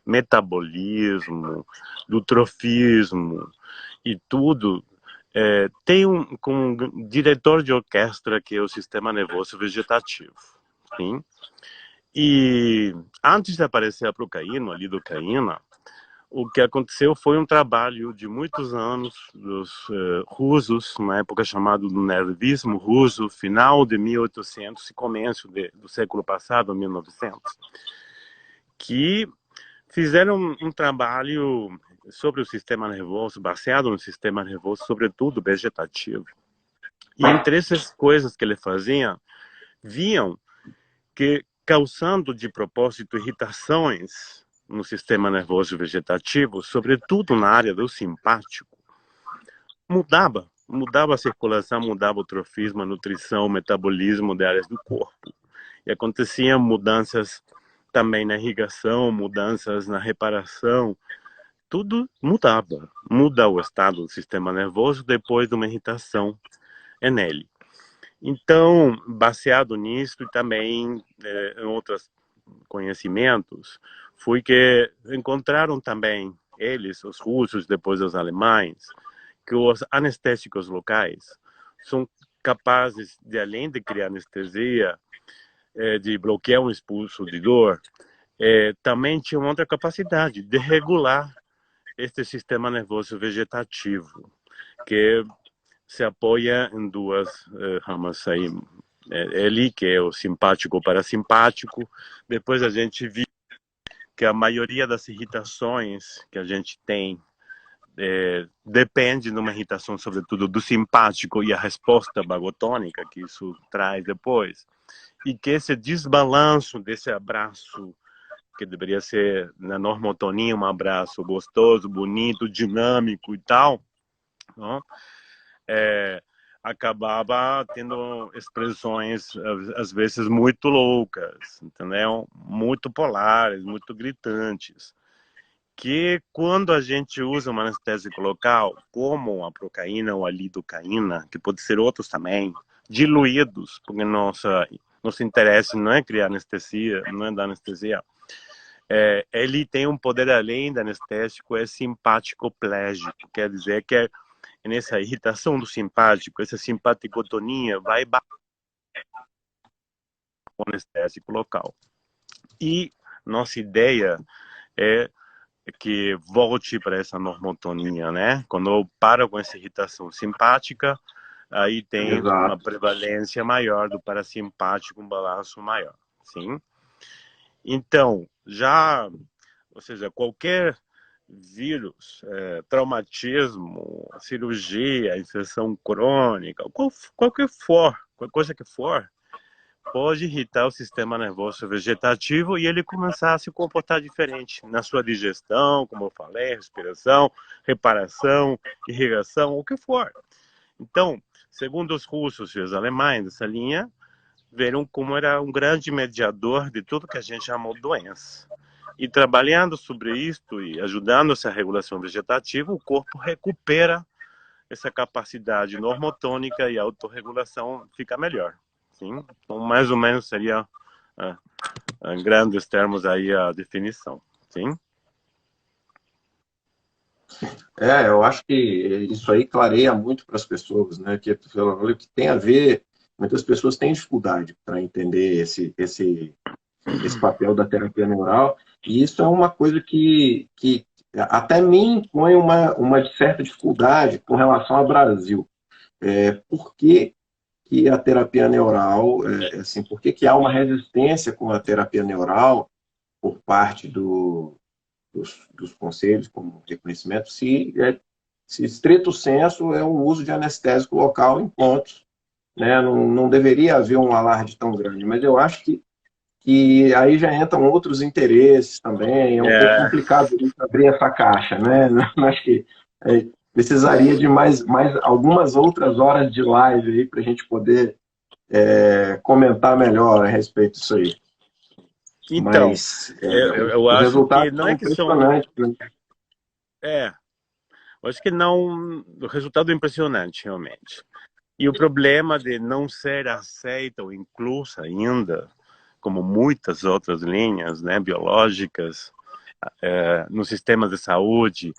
[SPEAKER 1] metabolismo, do trofismo e tudo, tem um diretor de orquestra que é o sistema nervoso vegetativo. Sim? E antes de aparecer a procaína, a lidocaína, o que aconteceu foi um trabalho de muitos anos dos russos, na época chamado do nervismo russo, final de 1800 e começo do século passado, 1900, que fizeram um trabalho sobre o sistema nervoso, baseado no sistema nervoso, sobretudo vegetativo. E entre essas coisas que ele fazia, viam que causando de propósito irritações no sistema nervoso vegetativo, sobretudo na área do simpático, mudava a circulação, mudava o trofismo, a nutrição, o metabolismo de áreas do corpo. E aconteciam mudanças também na irrigação, mudanças na reparação, tudo mudava. Muda o estado do sistema nervoso depois de uma irritação nele. Então, baseado nisso e também em outros conhecimentos, foi que encontraram também eles, os russos, depois os alemães, que os anestésicos locais são capazes de, além de criar anestesia, de bloquear um expulso de dor, também tinham outra capacidade de regular este sistema nervoso vegetativo, que se apoia em duas ramas aí. Ele, que é o simpático parasimpático. Depois a gente viu que a maioria das irritações que a gente tem depende de uma irritação, sobretudo, do simpático e a resposta vagotônica que isso traz depois. E que esse desbalanço desse abraço, que deveria ser na normotonia um abraço gostoso, bonito, dinâmico e tal, não? Acabava tendo expressões às vezes muito loucas, entendeu? Muito polares, muito gritantes. que quando a gente usa um anestésico local, como a procaína ou a lidocaína, que pode ser outros também, diluídos, porque nosso interesse não é criar anestesia, não é dar anestesia, ele tem um poder além do anestésico, é simpático plégico, quer dizer que nessa irritação do simpático, essa simpaticotonia vai baixar o anestésico local. E nossa ideia é que volte para essa normotonia, né? Quando eu paro com essa irritação simpática, aí tem uma
[SPEAKER 2] Exato.
[SPEAKER 1] prevalência maior do parasimpático, um balanço maior, sim? Então, ou seja, qualquer vírus, traumatismo, cirurgia, infecção crônica, qualquer coisa que for, pode irritar o sistema nervoso vegetativo e ele começar a se comportar diferente na sua digestão, como eu falei, respiração, reparação, irrigação, o que for. Então, segundo os russos e os alemães dessa linha, viram como era um grande mediador de tudo que a gente chamou de doença. E trabalhando sobre isto e ajudando essa regulação vegetativa, o corpo recupera essa capacidade normotônica e a autorregulação fica melhor. Sim? Então, mais ou menos seria, em grandes termos, aí a definição. Sim?
[SPEAKER 2] Eu acho que isso aí clareia muito para as pessoas, né? Que tem a ver, muitas pessoas têm dificuldade para entender esse papel da terapia neural, e isso é uma coisa que até me impõe uma certa dificuldade com relação ao Brasil. Por que a terapia neural, assim, por que há uma resistência com a terapia neural por parte dos conselhos, como reconhecimento, se estrito senso é o uso de anestésico local em pontos, né? Não deveria haver um alarde tão grande, mas eu acho que aí já entram outros interesses também, é um pouco complicado abrir essa caixa, né? Acho que precisaria de mais algumas outras horas de live aí para a gente poder comentar melhor a respeito disso aí.
[SPEAKER 1] Então,
[SPEAKER 2] Mas
[SPEAKER 1] eu
[SPEAKER 2] os
[SPEAKER 1] acho que
[SPEAKER 2] resultados
[SPEAKER 1] não
[SPEAKER 2] são
[SPEAKER 1] é que são...
[SPEAKER 2] impressionantes, né?
[SPEAKER 1] Eu acho que não... O resultado é impressionante, realmente. E o problema de não ser aceita ou inclusa ainda, como muitas outras linhas, né, biológicas, no sistema de saúde,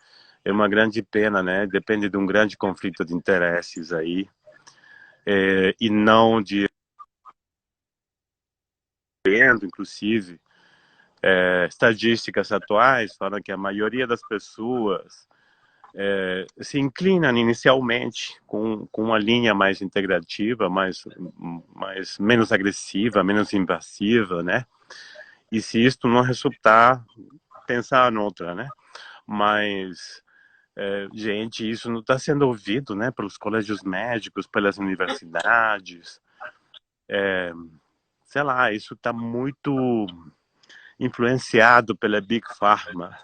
[SPEAKER 1] é uma grande pena, né? Depende de um grande conflito de interesses aí, e não de inclusive, estatísticas atuais falam que a maioria das pessoas se inclinam inicialmente com uma linha mais integrativa, menos agressiva, menos invasiva, né? E se isto não resultar, pensar em outra, né? Mas, gente, isso não está sendo ouvido, né? Pelos colégios médicos, pelas universidades. Sei lá, isso está muito influenciado pela Big Pharma,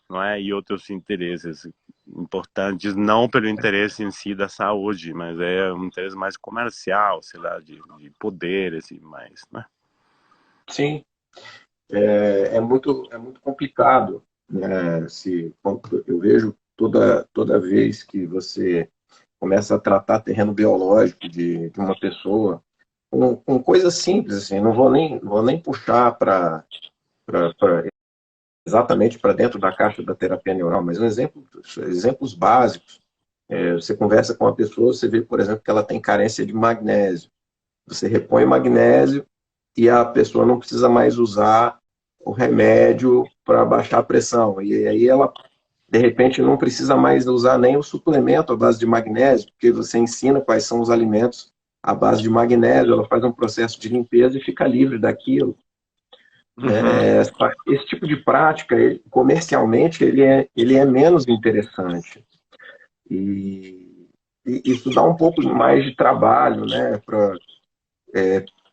[SPEAKER 1] não é? E outros interesses importantes, não pelo interesse em si da saúde, mas é um interesse mais comercial, sei lá, de poder, assim, mais, né?
[SPEAKER 2] Sim, é muito complicado, né? Eu vejo toda vez que você começa a tratar terreno biológico de uma pessoa com coisas simples, assim, não vou nem puxar exatamente para dentro da caixa da terapia neural, mas exemplos básicos. Você conversa com uma pessoa, você vê, por exemplo, que ela tem carência de magnésio. Você repõe magnésio e a pessoa não precisa mais usar o remédio para baixar a pressão. E aí ela, de repente, não precisa mais usar nem o suplemento à base de magnésio, porque você ensina quais são os alimentos à base de magnésio, ela faz um processo de limpeza e fica livre daquilo.
[SPEAKER 1] Uhum.
[SPEAKER 2] Esse tipo de prática, comercialmente, ele é menos interessante. E isso dá um pouco mais de trabalho, né?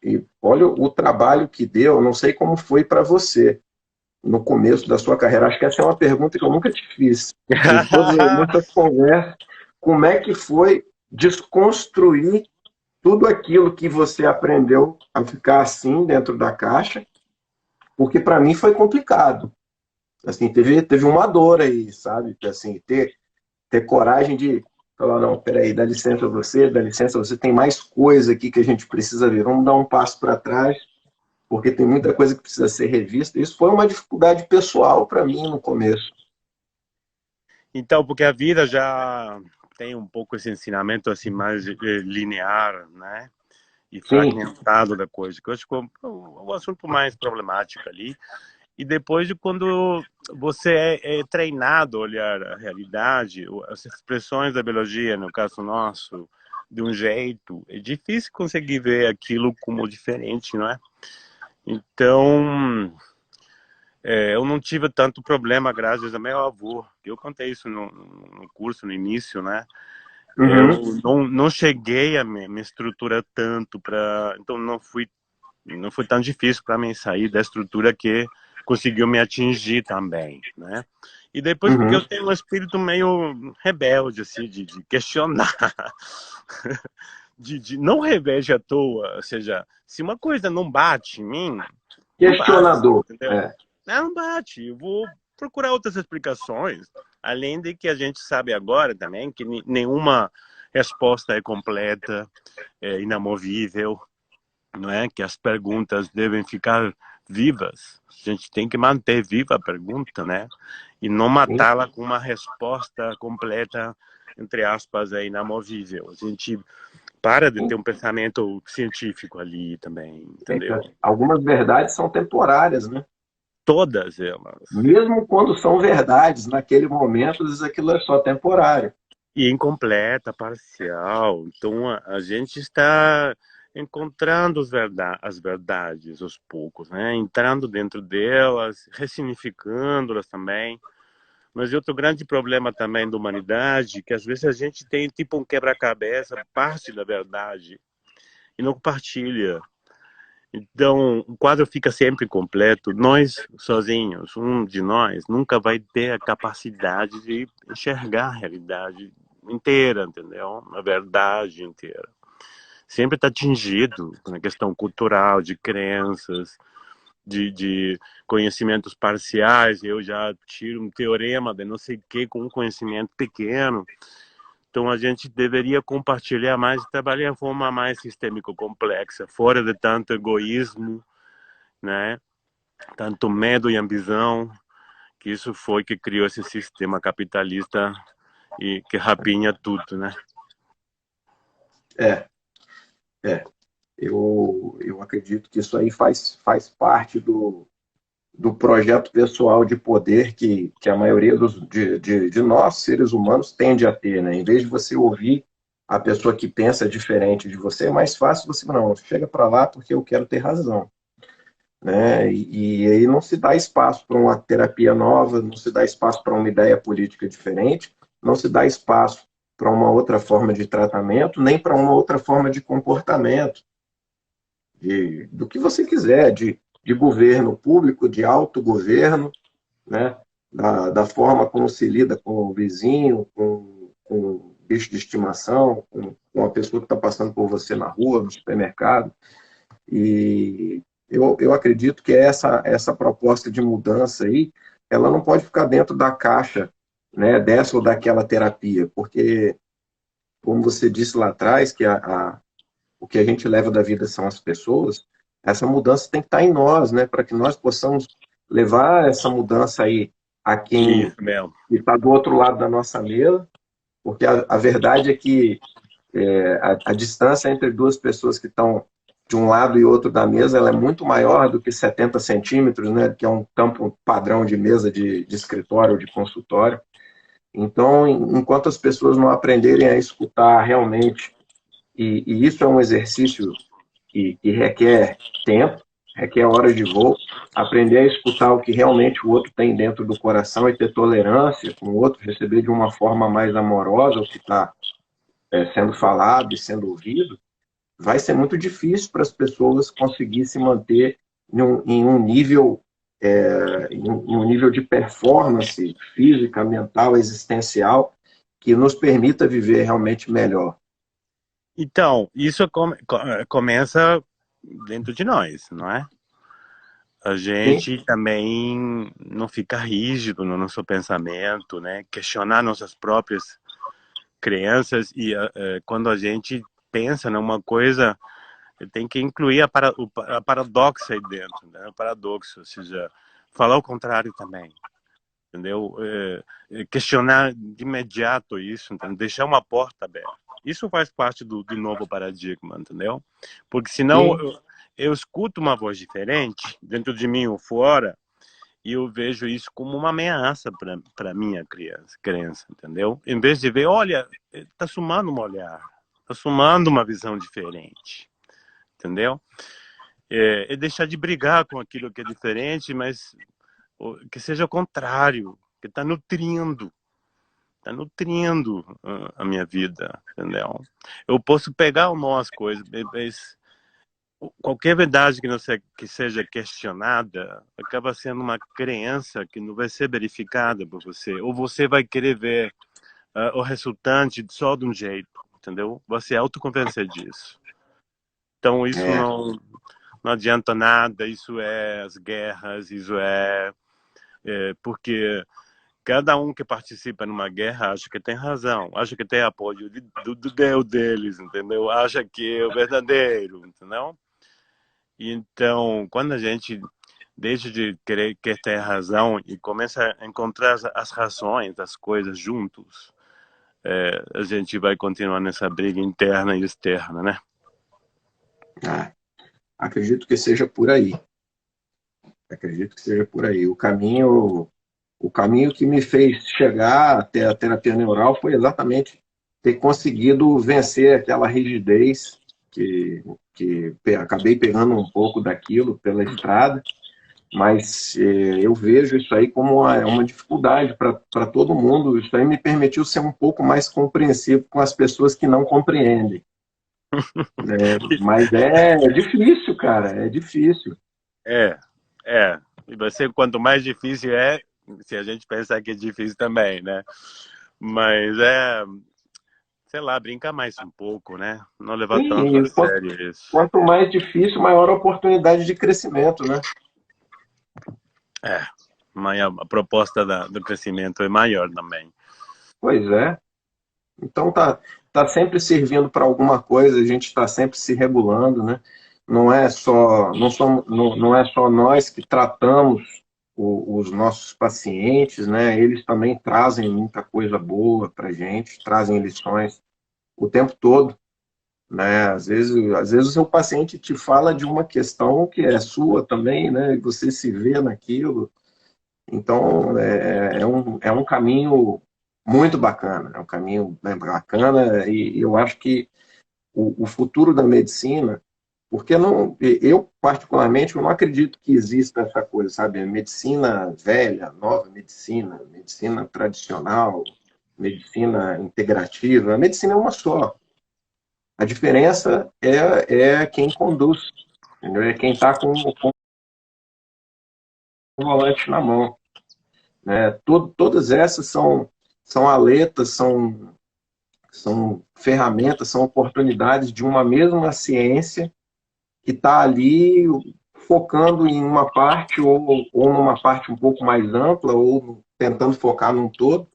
[SPEAKER 2] E olha o trabalho que deu, não sei como foi para você no começo da sua carreira. Acho que essa é uma pergunta que eu nunca te fiz. De todas as nossas conversas, como é que foi desconstruir tudo aquilo que você aprendeu a ficar assim dentro da caixa? Porque para mim foi complicado. Assim, teve uma dor aí, sabe? Assim, ter coragem de falar, não, peraí, dá licença você, tem mais coisa aqui que a gente precisa ver, vamos dar um passo para trás, porque tem muita coisa que precisa ser revista. Isso foi uma dificuldade pessoal para mim no começo.
[SPEAKER 1] Então, porque a vida já tem um pouco esse ensinamento assim mais linear, né? E
[SPEAKER 2] Sim,
[SPEAKER 1] fragmentado da coisa, que eu acho que é o assunto mais problemático ali. E depois de quando você é treinado a olhar a realidade, as expressões da biologia, no caso nosso, de um jeito, é difícil conseguir ver aquilo como diferente, não é? Então, eu não tive tanto problema graças ao meu avô. Eu contei isso no curso, no início, né?
[SPEAKER 2] uhum,
[SPEAKER 1] Eu não cheguei a me estruturar tanto para, então não foi tão difícil para mim sair da estrutura que conseguiu me atingir também, né? E depois porque
[SPEAKER 2] uhum.
[SPEAKER 1] eu tenho um espírito meio rebelde assim de questionar, de não rebelde à toa, ou seja, se uma coisa não bate em mim, não bate,
[SPEAKER 2] Questionador.
[SPEAKER 1] entendeu?
[SPEAKER 2] É,
[SPEAKER 1] Não bate, eu vou procurar outras explicações, além de que a gente sabe agora também que nenhuma resposta é completa, é inamovível, não é? Que as perguntas devem ficar vivas. A gente tem que manter viva a pergunta, né? E não
[SPEAKER 2] sim.
[SPEAKER 1] matá-la com uma resposta completa, entre aspas, é inamovível. A gente para de ter um pensamento científico ali também, entendeu?
[SPEAKER 2] Algumas verdades são temporárias, né?
[SPEAKER 1] Todas elas.
[SPEAKER 2] Mesmo quando são verdades, naquele momento, às vezes aquilo é só temporário.
[SPEAKER 1] E incompleta, parcial. Então a gente está encontrando as verdades aos poucos, né? Entrando dentro delas, ressignificando-las também. Mas outro grande problema também da humanidade, que às vezes a gente tem tipo um quebra-cabeça, parte da verdade, e não compartilha. Então, o quadro fica sempre completo. Nós, sozinhos, um de nós, nunca vai ter a capacidade de enxergar a realidade inteira, entendeu? A verdade inteira. Sempre está atingido na questão cultural, de crenças, de conhecimentos parciais. Eu já tiro um teorema de não sei o que com um conhecimento pequeno. Então a gente deveria compartilhar mais e trabalhar de forma mais sistêmico complexa, fora de tanto egoísmo, né? Tanto medo e ambição, que isso foi que criou esse sistema capitalista e que rapinha tudo, né?
[SPEAKER 2] É, é. Eu acredito que isso aí faz parte do projeto pessoal de poder que a maioria de nós, seres humanos, tende a ter, né? Em vez de você ouvir a pessoa que pensa diferente de você, é mais fácil você, não, chega para lá porque eu quero ter razão, né? E aí não se dá espaço para uma terapia nova, não se dá espaço para uma ideia política diferente, não se dá espaço para uma outra forma de tratamento, nem para uma outra forma de comportamento, do que você quiser, de governo público, de autogoverno, né? Da forma como se lida com o vizinho, com o bicho de estimação, com a pessoa que está passando por você na rua, no supermercado. E eu acredito que essa proposta de mudança aí, ela não pode ficar dentro da caixa, né, dessa ou daquela terapia, porque, como você disse lá atrás, que o que a gente leva da vida são as pessoas, essa mudança tem que estar em nós, né, para que nós possamos levar essa mudança aí a quem
[SPEAKER 1] Isso mesmo.
[SPEAKER 2] está do outro lado da nossa mesa, porque a verdade é que a distância entre duas pessoas que estão de um lado e outro da mesa ela é muito maior do que 70 centímetros, né, que é um tampo padrão de mesa de escritório ou de consultório. Então, enquanto as pessoas não aprenderem a escutar realmente, e isso é um exercício que requer tempo, requer horas de voo, aprender a escutar o que realmente o outro tem dentro do coração e ter tolerância com o outro, receber de uma forma mais amorosa o que está sendo falado e sendo ouvido, vai ser muito difícil para as pessoas conseguir se manter em um nível em um nível de performance física, mental, existencial que nos permita viver realmente melhor.
[SPEAKER 1] Então, isso começa dentro de nós, não é? a
[SPEAKER 2] Sim,
[SPEAKER 1] gente também não fica rígido no nosso pensamento, né? Questionar nossas próprias crenças e quando a gente pensa numa coisa, tem que incluir a paradoxa aí dentro, né? O paradoxo, ou seja, falar o contrário também, entendeu? Questionar de imediato isso, entendeu? Deixar uma porta aberta. Isso faz parte do novo paradigma, entendeu? Porque senão
[SPEAKER 2] sim.
[SPEAKER 1] eu escuto uma voz diferente dentro de mim ou fora e eu vejo isso como uma ameaça para minha crença, entendeu? Em vez de ver, olha, está sumando um olhar, está sumando uma visão diferente, entendeu? É deixar de brigar com aquilo que é diferente, mas que seja o contrário, que está nutrindo a minha vida, entendeu? Eu posso pegar algumas coisas, mas qualquer verdade que não que seja questionada acaba sendo uma crença que não vai ser verificada por você, ou você vai querer ver o resultante só de um jeito, entendeu? Você autoconvencer disso. Então isso
[SPEAKER 2] É,
[SPEAKER 1] não adianta nada, isso é as guerras, isso porque cada um que participa numa guerra acha que tem razão, acha que tem apoio do Deus deles, entendeu? Acha que é o verdadeiro, entendeu? E então, quando a gente deixa de querer ter razão e começa a encontrar as razões das coisas juntos, a gente vai continuar nessa briga interna e externa, né?
[SPEAKER 2] ah, acredito que seja por aí. Acredito que seja por aí. O caminho que me fez chegar até a terapia neural foi exatamente ter conseguido vencer aquela rigidez que acabei pegando um pouco daquilo pela estrada, mas eu vejo isso aí como uma dificuldade para todo mundo. Isso aí me permitiu ser um pouco mais compreensivo com as pessoas que não compreendem. Mas é difícil, cara, é difícil.
[SPEAKER 1] É, E vai ser quanto mais difícil se a gente pensar que é difícil também, né? Mas sei lá, brincar mais um pouco, né? Não levar tanto a
[SPEAKER 2] Sim,
[SPEAKER 1] sério isso.
[SPEAKER 2] quanto mais difícil, maior a oportunidade de crescimento, né?
[SPEAKER 1] É, a proposta do crescimento é maior também.
[SPEAKER 2] Pois é. Então tá sempre servindo para alguma coisa, a gente está sempre se regulando, né? Não é só nós que tratamos os nossos pacientes, né? Eles também trazem muita coisa boa para a gente, trazem lições o tempo todo, né? Às vezes o seu paciente te fala de uma questão que é sua também, né? E você se vê naquilo. Então, é um caminho muito bacana, é um caminho bem bacana e eu acho que o futuro da medicina, porque não, eu particularmente eu não acredito que exista essa coisa, sabe? Medicina velha, nova medicina, medicina tradicional, medicina integrativa, a medicina é uma só. A diferença é quem conduz, entendeu? É quem está com o volante na mão. Né? Todas essas são aletas, são ferramentas, são oportunidades de uma mesma ciência que está ali focando em uma parte ou numa parte um pouco mais ampla ou tentando focar num todo,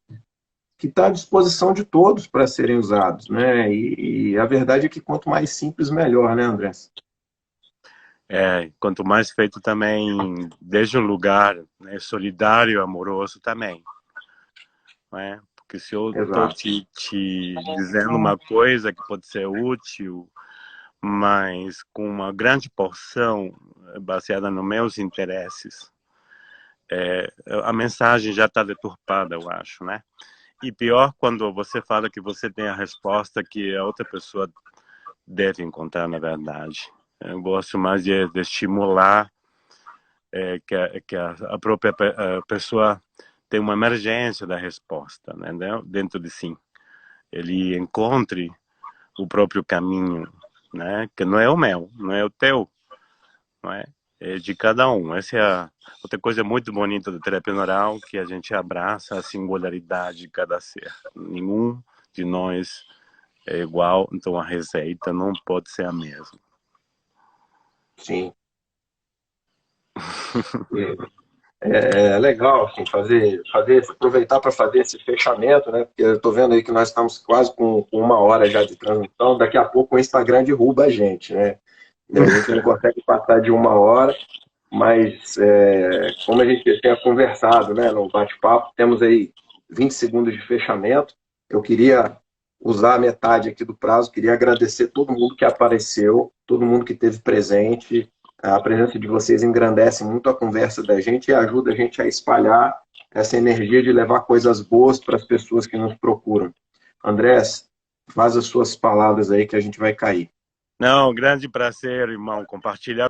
[SPEAKER 2] que está à disposição de todos para serem usados. Né? E a verdade é que quanto mais simples, melhor, né, André?
[SPEAKER 1] Quanto mais feito também desde um lugar, né, solidário, amoroso também, né? Porque se eu estou
[SPEAKER 2] Exato.
[SPEAKER 1] te dizendo uma coisa que pode ser útil, mas com uma grande porção baseada nos meus interesses, a mensagem já está deturpada, eu acho, né? E pior quando você fala que você tem a resposta que a outra pessoa deve encontrar, na verdade. Eu gosto mais de estimular que a própria pessoa tem uma emergência da resposta, né, dentro de si. Ele encontre o próprio caminho, né, que não é o meu, não é o teu, não é? É de cada um. Essa é outra coisa muito bonita da terapia neural, que a gente abraça a singularidade de cada ser. Nenhum de nós é igual, então a receita não pode ser a mesma.
[SPEAKER 2] Sim. É legal assim, aproveitar para fazer esse fechamento, né? Porque eu estou vendo aí que nós estamos quase com 1 hora já de transmissão. Daqui a pouco o Instagram derruba a gente, né? E a gente não consegue passar de 1 hora, mas como a gente tinha conversado, né, no bate-papo, temos aí 20 segundos de fechamento. Eu queria usar a metade aqui do prazo, queria agradecer todo mundo que apareceu, todo mundo que esteve presente. A presença de vocês engrandece muito a conversa da gente e ajuda a gente a espalhar essa energia de levar coisas boas para as pessoas que nos procuram. Andrés, faz as suas palavras aí que a gente vai cair.
[SPEAKER 1] Não, grande prazer, irmão, compartilhar